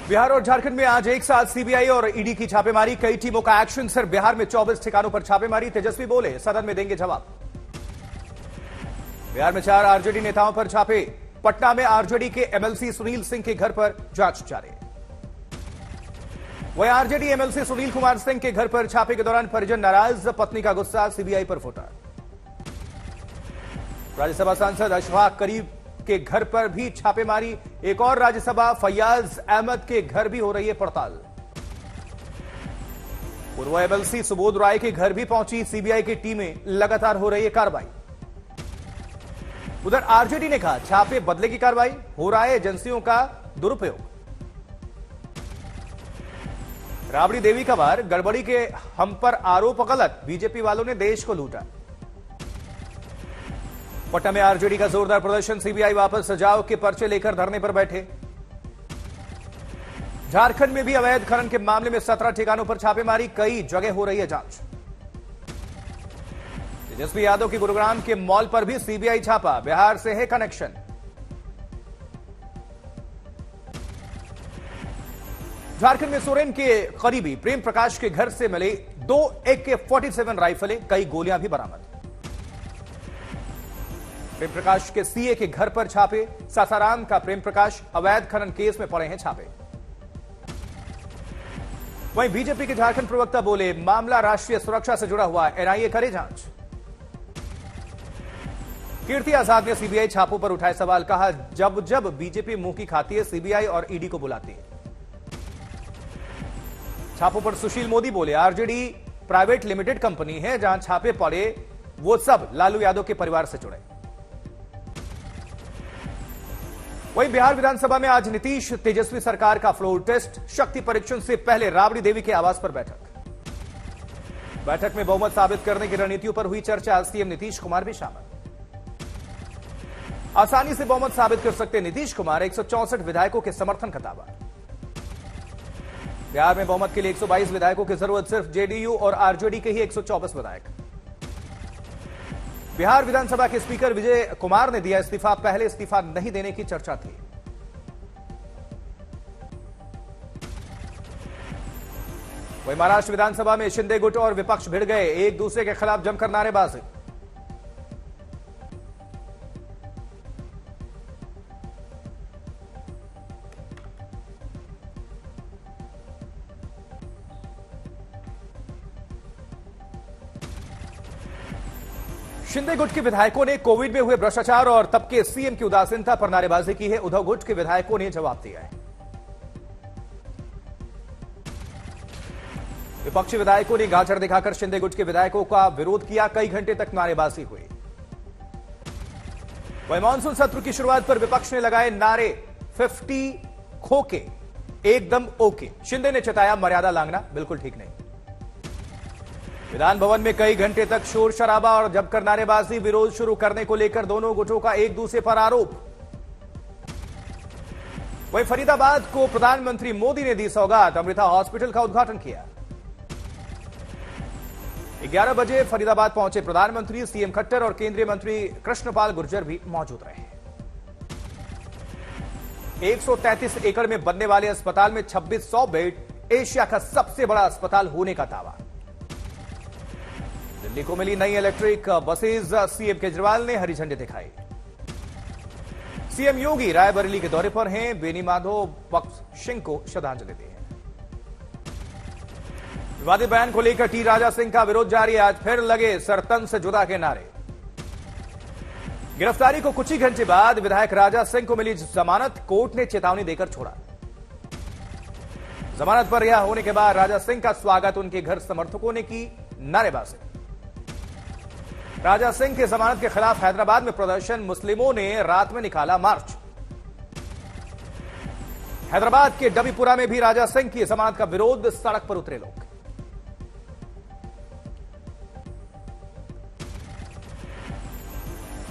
बिहार और झारखंड में आज एक साथ सीबीआई और ईडी की छापेमारी। कई टीमों का एक्शन। सिर्फ बिहार में 24 ठिकानों पर छापेमारी। तेजस्वी बोले, सदन में देंगे जवाब। बिहार में 4 आरजेडी नेताओं पर छापे। पटना में आरजेडी के एमएलसी सुनील सिंह के घर पर जांच जारी। वहीं आरजेडी एमएलसी सुनील कुमार सिंह के घर पर छापे के दौरान परिजन नाराज। पत्नी का गुस्सा सीबीआई पर फूटा। राज्यसभा सांसद अशफाक करीब के घर पर भी छापेमारी। एक और राज्यसभा फैयाज अहमद के घर भी हो रही है पड़ताल। पूर्व एमएलसी सुबोध राय के घर भी पहुंची सीबीआई की टीमें। लगातार हो रही है कार्रवाई। उधर आरजेडी ने कहा, छापे बदले की कार्रवाई, हो रहा है एजेंसियों का दुरुपयोग। राबड़ी देवी का वार, गड़बड़ी के हम पर आरोप गलत, बीजेपी वालों ने देश को लूटा। पटना में आरजेडी का जोरदार प्रदर्शन। सीबीआई वापस सजाओ के पर्चे लेकर धरने पर बैठे। झारखंड में भी अवैध खनन के मामले में 17 ठिकानों पर छापेमारी। कई जगह हो रही है जांच। तेजस्वी यादव की गुरुग्राम के मॉल पर भी सीबीआई छापा। बिहार से है कनेक्शन। झारखंड में सोरेन के करीबी प्रेम प्रकाश के घर से मिले 2 AK-47 राइफलें, कई गोलियां भी बरामद। प्रेम प्रकाश के सीए के घर पर छापे। सासाराम का प्रेम प्रकाश अवैध खनन केस में पड़े हैं छापे। वहीं बीजेपी के झारखंड प्रवक्ता बोले, मामला राष्ट्रीय सुरक्षा से जुड़ा हुआ, एनआईए करे जांच। कीर्ति आजाद ने सीबीआई छापों पर उठाए सवाल। कहा, जब जब बीजेपी मुंह की खाती है, सीबीआई और ईडी को बुलाती है। छापों पर सुशील मोदी बोले, आरजेडी प्राइवेट लिमिटेड कंपनी है, जहां छापे पड़े वो सब लालू यादव के परिवार से जुड़े। वहीं बिहार विधानसभा में आज नीतीश तेजस्वी सरकार का फ्लोर टेस्ट। शक्ति परीक्षण से पहले राबड़ी देवी के आवास पर बैठक में बहुमत साबित करने की रणनीतियों पर हुई चर्चा। सीएम नीतीश कुमार भी शामिल। आसानी से बहुमत साबित कर सकते नीतीश कुमार। 164 विधायकों के समर्थन का दावा। बिहार में बहुमत के लिए 122 विधायकों की जरूरत। सिर्फ जेडीयू और आरजेडी के ही 124 विधायक। बिहार विधानसभा के स्पीकर विजय कुमार ने दिया इस्तीफा। पहले इस्तीफा नहीं देने की चर्चा थी। वहीं महाराष्ट्र विधानसभा में शिंदे गुट और विपक्ष भिड़ गए। एक दूसरे के खिलाफ जमकर नारेबाजी। शिंदे गुट के विधायकों ने कोविड में हुए भ्रष्टाचार और तब के सीएम की उदासीनता पर नारेबाजी की है। उद्धव गुट के विधायकों ने जवाब दिया है। विपक्षी विधायकों ने गाजर दिखाकर शिंदे गुट के विधायकों का विरोध किया। कई घंटे तक नारेबाजी हुई। वहीं मानसून सत्र की शुरुआत पर विपक्ष ने लगाए नारे। 50 खोके एकदम ओके। शिंदे ने चताया, मर्यादा लांघना बिल्कुल ठीक नहीं। विधान भवन में कई घंटे तक शोर शराबा और जमकर नारेबाजी। विरोध शुरू करने को लेकर दोनों गुटों का एक दूसरे पर आरोप। वहीं फरीदाबाद को प्रधानमंत्री मोदी ने दी सौगात। अमृता हॉस्पिटल का उद्घाटन किया। 11 बजे फरीदाबाद पहुंचे प्रधानमंत्री। सीएम खट्टर और केंद्रीय मंत्री कृष्णपाल गुर्जर भी मौजूद रहे। 133 एकड़ में बनने वाले अस्पताल में 2600 बेड। एशिया का सबसे बड़ा अस्पताल होने का दावा। दिल्ली को मिली नई इलेक्ट्रिक बसेज। सीएम केजरीवाल ने हरी झंडी दिखाई। सीएम योगी रायबरेली के दौरे पर हैं। बेनी माधव भगत सिंह को श्रद्धांजलि दी है। विवादित बयान को लेकर टी राजा सिंह का विरोध जारी है। आज फिर लगे सरतन से जुदा के नारे। गिरफ्तारी को कुछ ही घंटे बाद विधायक राजा सिंह को मिली जमानत। कोर्ट ने चेतावनी देकर छोड़ा। जमानत पर रिहा होने के बाद राजा सिंह का स्वागत उनके घर समर्थकों ने की नारेबाजी। राजा सिंह की जमानत के खिलाफ हैदराबाद में प्रदर्शन। मुस्लिमों ने रात में निकाला मार्च। हैदराबाद के डबीपुरा में भी राजा सिंह की जमानत का विरोध। सड़क पर उतरे लोग।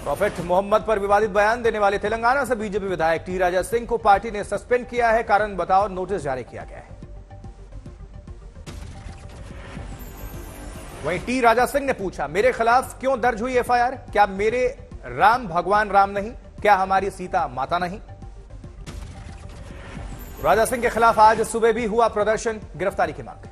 प्रॉफेट मोहम्मद पर विवादित बयान देने वाले तेलंगाना से बीजेपी विधायक टी राजा सिंह को पार्टी ने सस्पेंड किया है। कारण बताओ नोटिस जारी किया गया है। वहीं टी राजा सिंह ने पूछा, मेरे खिलाफ क्यों दर्ज हुई एफआईआर? क्या मेरे राम भगवान राम नहीं? क्या हमारी सीता माता नहीं? राजा सिंह के खिलाफ आज सुबह भी हुआ प्रदर्शन, गिरफ्तारी की मांग।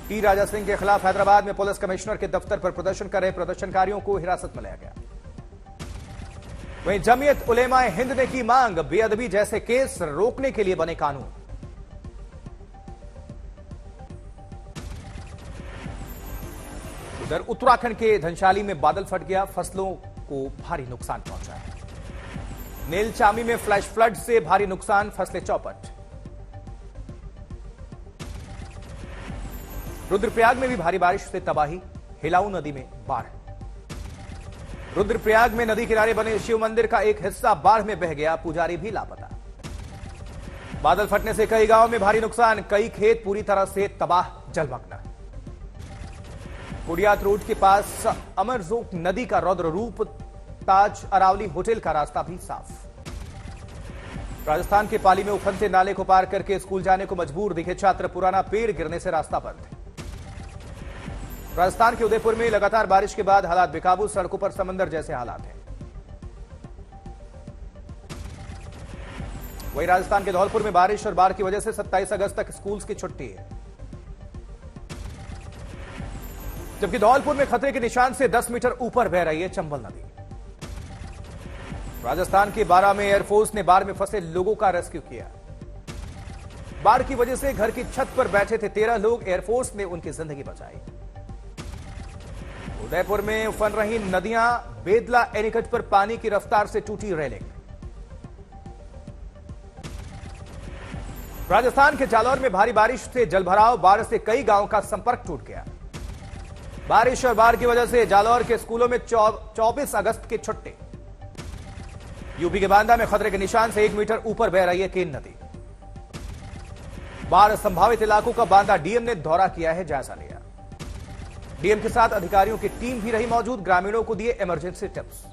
टी राजा सिंह के खिलाफ हैदराबाद में पुलिस कमिश्नर के दफ्तर पर प्रदर्शन कर रहे प्रदर्शनकारियों को हिरासत में लिया गया। वहीं जमीयत उलेमाए हिंद ने की मांग, बेअदबी जैसे केस रोकने के लिए बने कानून। उधर उत्तराखंड के धनशाली में बादल फट गया, फसलों को भारी नुकसान पहुंचा है। नीलचामी में फ्लैश फ्लड से भारी नुकसान, फसलें चौपट। रुद्रप्रयाग में भी भारी बारिश से तबाही, हिलाऊ नदी में बाढ़। रुद्रप्रयाग में नदी किनारे बने शिव मंदिर का एक हिस्सा बाढ़ में बह गया, पुजारी भी लापता। बादल फटने से कई गांवों में भारी नुकसान, कई खेत पूरी तरह से तबाह, जलमग्न। कुड़ियात रोड के पास अमरजोक नदी का रौद्र रूप, ताज अरावली होटल का रास्ता भी साफ। राजस्थान के पाली में उफनते नाले को पार करके स्कूल जाने को मजबूर दिखे छात्र, पुराना पेड़ गिरने से रास्ता बंद। राजस्थान के उदयपुर में लगातार बारिश के बाद हालात बेकाबू, सड़कों पर समंदर जैसे हालात हैं। वहीं राजस्थान के धौलपुर में बारिश और बाढ़ की वजह से 27 अगस्त तक स्कूल्स की छुट्टी है, जबकि धौलपुर में खतरे के निशान से 10 मीटर ऊपर बह रही है चंबल नदी। राजस्थान के बारां में एयरफोर्स ने बाढ़ में फंसे लोगों का रेस्क्यू किया। बाढ़ की वजह से घर की छत पर बैठे थे 13 लोग, एयरफोर्स ने उनकी जिंदगी बचाई। उदयपुर में उफन रही नदियां, बेदला एनीकट पर पानी की रफ्तार से टूटी रेलिंग। राजस्थान के जालौर में भारी बारिश से जलभराव, बाढ़ से कई गांवों का संपर्क टूट गया। बारिश और बाढ़ की वजह से जालौर के स्कूलों में 24 अगस्त की छुट्टी। यूपी के बांदा में खतरे के निशान से 1 मीटर ऊपर बह रही है केन नदी। बाढ़ संभावित इलाकों का बांदा डीएम ने दौरा किया है, जायजा लिया। डीएम के साथ अधिकारियों की टीम भी रही मौजूद, ग्रामीणों को दिए इमरजेंसी टिप्स।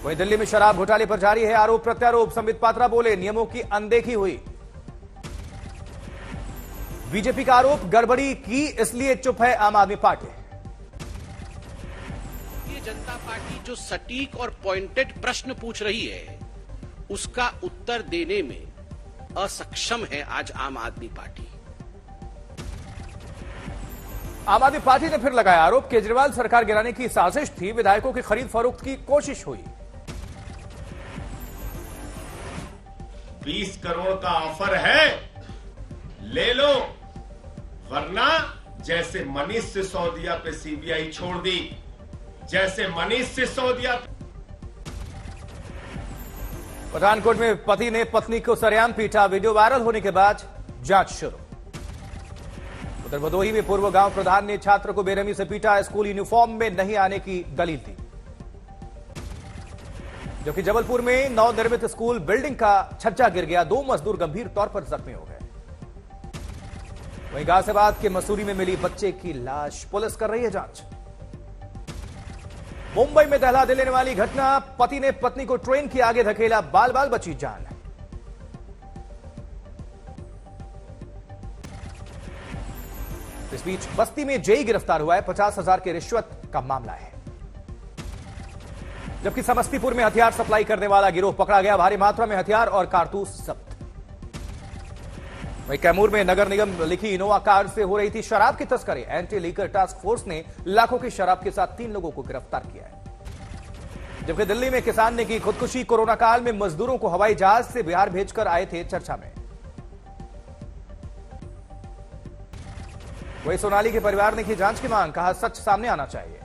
वहीं दिल्ली में शराब घोटाले पर जारी है आरोप प्रत्यारोप, संबित पात्रा बोले नियमों की अनदेखी हुई। बीजेपी का आरोप, गड़बड़ी की इसलिए चुप है आम आदमी पार्टी। भारतीय जनता पार्टी जो सटीक और पॉइंटेड प्रश्न पूछ रही है, उसका उत्तर देने में असक्षम है आज आम आदमी पार्टी। आम आदमी पार्टी ने फिर लगाया आरोप, केजरीवाल सरकार गिराने की साजिश थी, विधायकों की खरीद फरोख्त की कोशिश हुई। 20 करोड़ का ऑफर है, ले लो, वरना जैसे मनीष सिसोदिया पे सीबीआई छोड़ दी, जैसे मनीष सिसोदिया। पठानकोट में पति ने पत्नी को सरेआम पीटा, वीडियो वायरल होने के बाद जांच शुरू। उधर भदोही में पूर्व गांव प्रधान ने छात्र को बेरहमी से पीटा, स्कूल यूनिफॉर्म में नहीं आने की दलील दी। जबकि जबलपुर में नवनिर्मित स्कूल बिल्डिंग का छज्जा गिर गया, 2 मजदूर गंभीर तौर पर जख्मी हो गए। वहीं गाजियाबाद के मसूरी में मिली बच्चे की लाश, पुलिस कर रही है जांच। मुंबई में दहला देने वाली घटना, पति ने पत्नी को ट्रेन के आगे धकेला, बाल बाल बची जान। इस बीच बस्ती में जेई गिरफ्तार हुआ है, 50,000 की रिश्वत का मामला है। जबकि समस्तीपुर में हथियार सप्लाई करने वाला गिरोह पकड़ा गया, भारी मात्रा में हथियार और कारतूस जब्त। वहीं कैमूर में नगर निगम लिखी इनोवा कार से हो रही थी शराब की तस्करी, एंटी लीकर टास्क फोर्स ने लाखों की शराब के साथ 3 लोगों को गिरफ्तार किया है। जबकि दिल्ली में किसान ने की खुदकुशी, कोरोना काल में मजदूरों को हवाई जहाज से बिहार भेजकर आए थे चर्चा में। वहीं सोनाली के परिवार ने की जांच की मांग, कहा सच सामने आना चाहिए।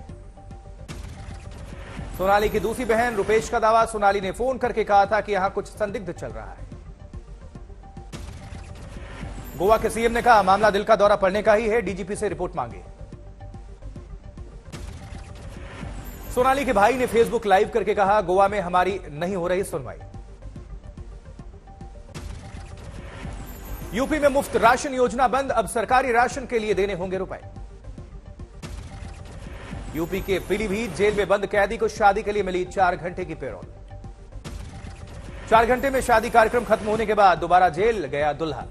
सोनाली की दूसरी बहन रुपेश का दावा, सोनाली ने फोन करके कहा था कि यहां कुछ संदिग्ध चल रहा है। गोवा के सीएम ने कहा मामला दिल का दौरा पड़ने का ही है, डीजीपी से रिपोर्ट मांगी। सोनाली के भाई ने फेसबुक लाइव करके कहा गोवा में हमारी नहीं हो रही सुनवाई। यूपी में मुफ्त राशन योजना बंद, अब सरकारी राशन के लिए देने होंगे रुपए। यूपी के पीलीभीत जेल में बंद कैदी को शादी के लिए मिली 4 घंटे की पेरोल। 4 घंटे में शादी कार्यक्रम खत्म होने के बाद दोबारा जेल गया दुल्हा।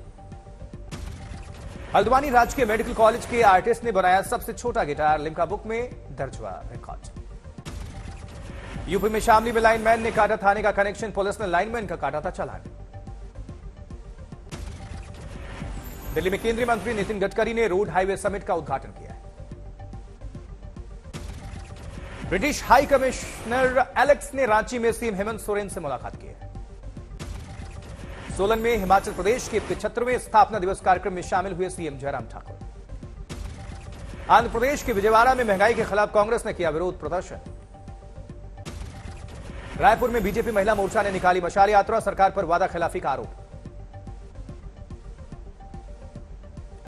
हल्द्वानी राजकीय मेडिकल कॉलेज के आर्टिस्ट ने बनाया सबसे छोटा गिटार, लिम्का बुक में दर्ज हुआ रिकॉर्ड। यूपी में शामली में लाइनमैन ने काटा थाने का कनेक्शन, पुलिस ने लाइनमैन का काटा था चालान। दिल्ली में केंद्रीय मंत्री नितिन गडकरी ने रोड हाईवे समिट का उद्घाटन किया है। ब्रिटिश हाई कमिश्नर एलेक्स ने रांची में सीएम हेमंत सोरेन से मुलाकात की है। सोलन में हिमाचल प्रदेश के 75वें स्थापना दिवस कार्यक्रम में शामिल हुए सीएम जयराम ठाकुर। आंध्र प्रदेश के विजयवाड़ा में महंगाई के खिलाफ कांग्रेस ने किया विरोध प्रदर्शन। रायपुर में बीजेपी महिला मोर्चा ने निकाली मशाल यात्रा, सरकार पर वादा खिलाफी का आरोप।